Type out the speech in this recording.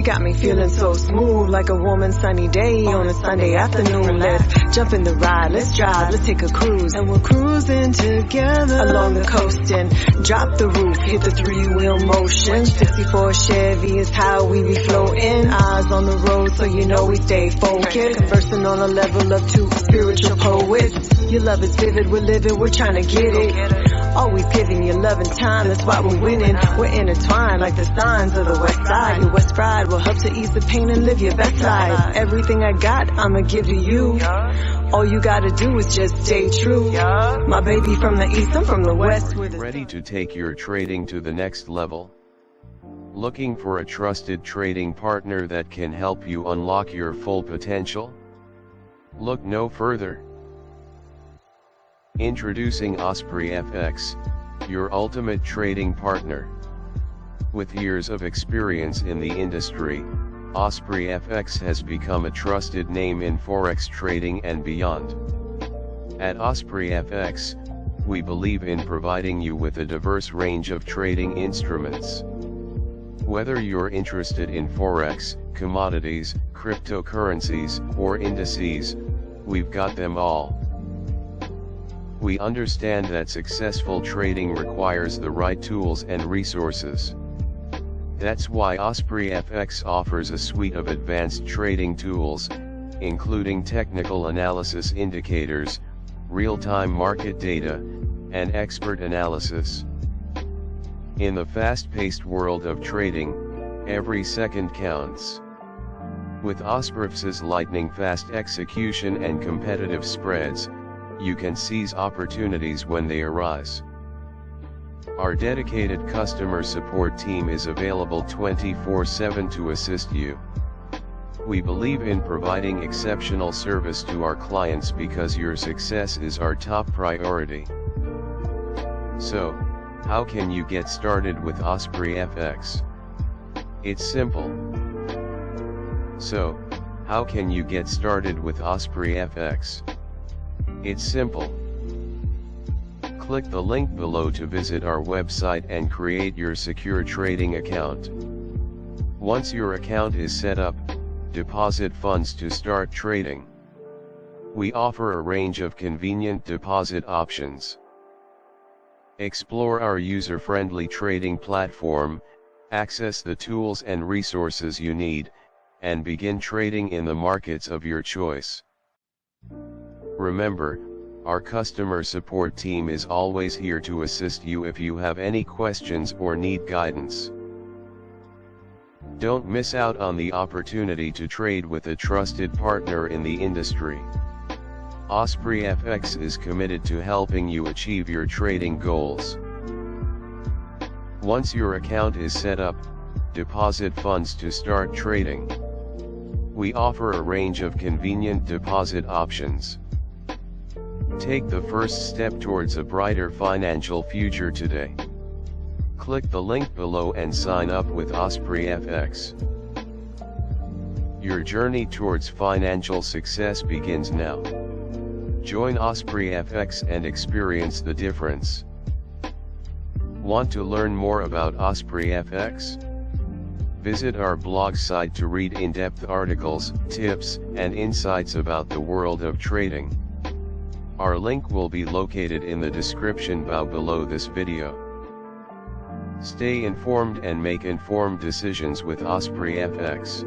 Got me feeling so smooth, like a warm sunny day on a Sunday afternoon. Let's jump in the ride, let's drive, let's take a cruise. And we're cruising together along the coast and drop the roof, hit the three-wheel motion. 64 Chevy is how we be floating. Eyes on the road so you know we stay focused. Conversing on a level of two spiritual poets. Your love is vivid, we're living, we're trying to get it. Always giving you love and time, that's why we're winning. We're intertwined like the signs of the west side. Your west pride will help to ease the pain and live your best life. Everything I got, I'ma give to you. All you gotta do is just stay true. My baby from the east, I'm from the west. Ready to take your trading to the next level? Looking for a trusted trading partner that can help you unlock your full potential? Look no further. Introducing OspreyFX, your ultimate trading partner. With years of experience in the industry, OspreyFX has become a trusted name in Forex trading and beyond. At OspreyFX, we believe in providing you with a diverse range of trading instruments. Whether you're interested in Forex, commodities, cryptocurrencies, or indices, we've got them all. We understand that successful trading requires the right tools and resources. That's why OspreyFX offers a suite of advanced trading tools, including technical analysis indicators, real-time market data, and expert analysis. In the fast-paced world of trading, every second counts. With OspreyFX's lightning-fast execution and competitive spreads, you can seize opportunities when they arise. Our dedicated customer support team is available 24/7 to assist you. We believe in providing exceptional service to our clients because your success is our top priority. So, how can you get started with OspreyFX? It's simple. So, how can you get started with OspreyFX? It's simple. Click the link below to visit our website and create your secure trading account. Once your account is set up, deposit funds to start trading. We offer a range of convenient deposit options. Explore our user-friendly trading platform, access the tools and resources you need, and begin trading in the markets of your choice. Remember, our customer support team is always here to assist you if you have any questions or need guidance. Don't miss out on the opportunity to trade with a trusted partner in the industry. OspreyFX is committed to helping you achieve your trading goals. Once your account is set up, deposit funds to start trading. We offer a range of convenient deposit options. Take the first step towards a brighter financial future today. Click the link below and sign up with OspreyFX. Your journey towards financial success begins now. Join OspreyFX and experience the difference. Want to learn more about OspreyFX? Visit our blog site to read in-depth articles, tips, and insights about the world of trading. Our link will be located in the description below this video. Stay informed and make informed decisions with OspreyFX.